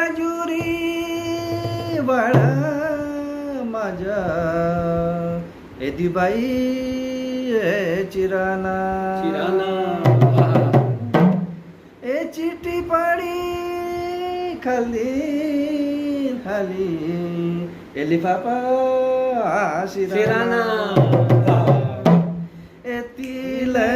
राजुरी बाळा माझ्या एदिबाई चिराना ए चिठी पाडी खाली खाली ए लिफाफा शिराना ए तिला